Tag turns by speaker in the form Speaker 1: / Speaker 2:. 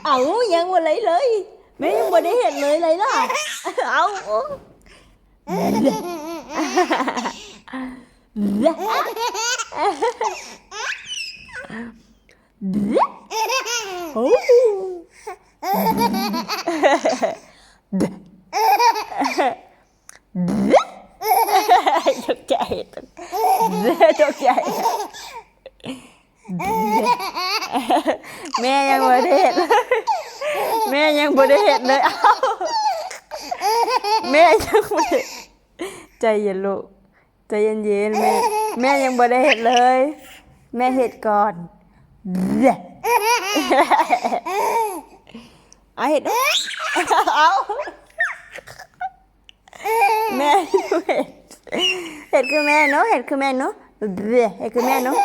Speaker 1: เอายังบ่lấyเลยแม่ยังบ่ได้เห็นเลยเลยล่ะเอาตกใจตกใจแม่ยังบ่ได้เห็นเลยแม่ยังบ่ได้เห็นเลยแม่ยังบ่ได้ใจเย็นลูกใจเย็นๆแม่ยังบ่ได้เห็นเลยแม่เห็นก่อนเอาเห็นเอาแม่เห็นคือแม่เนาะเห็นคือแม่เนาะเห็นคือแม่เนาะ